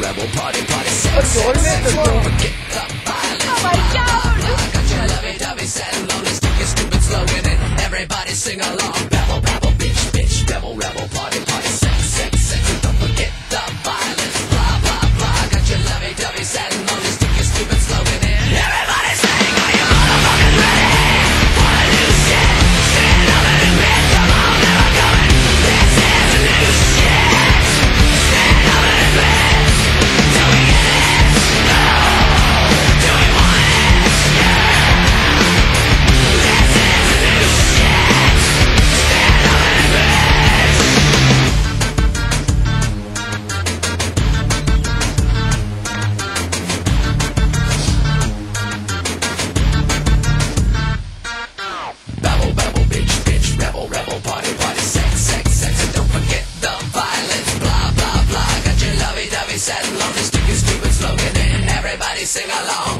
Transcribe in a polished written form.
rebel, party, party, sex, sex, sex. Don't forget the violence. Oh my God! I got your lovey-dovey satin lonely, stick your stupid slogan and everybody sing along. Babble, babble, bitch, bitch, rebel, rebel, party, party, sex, sex, sex. Don't forget the violence. Blah, blah, blah. I got your lovey-dovey satin lonely, stick your stupid slogan and everybody sing. Are you motherfuckers ready? For a new shit. Stand up and admit, come on, never coming. This is a new shit. Stand up and admit. Do we get it? No. Do we want it? Yeah. This is a new shit. Stand up and admit. Babble, babble, bitch, bitch, rebel, rebel, party, party, sex, sex, sex. And don't forget the violence. Blah, blah, blah. Got your lovey-dovey satin lonely, stick your stupid slogan in. Everybody sing along.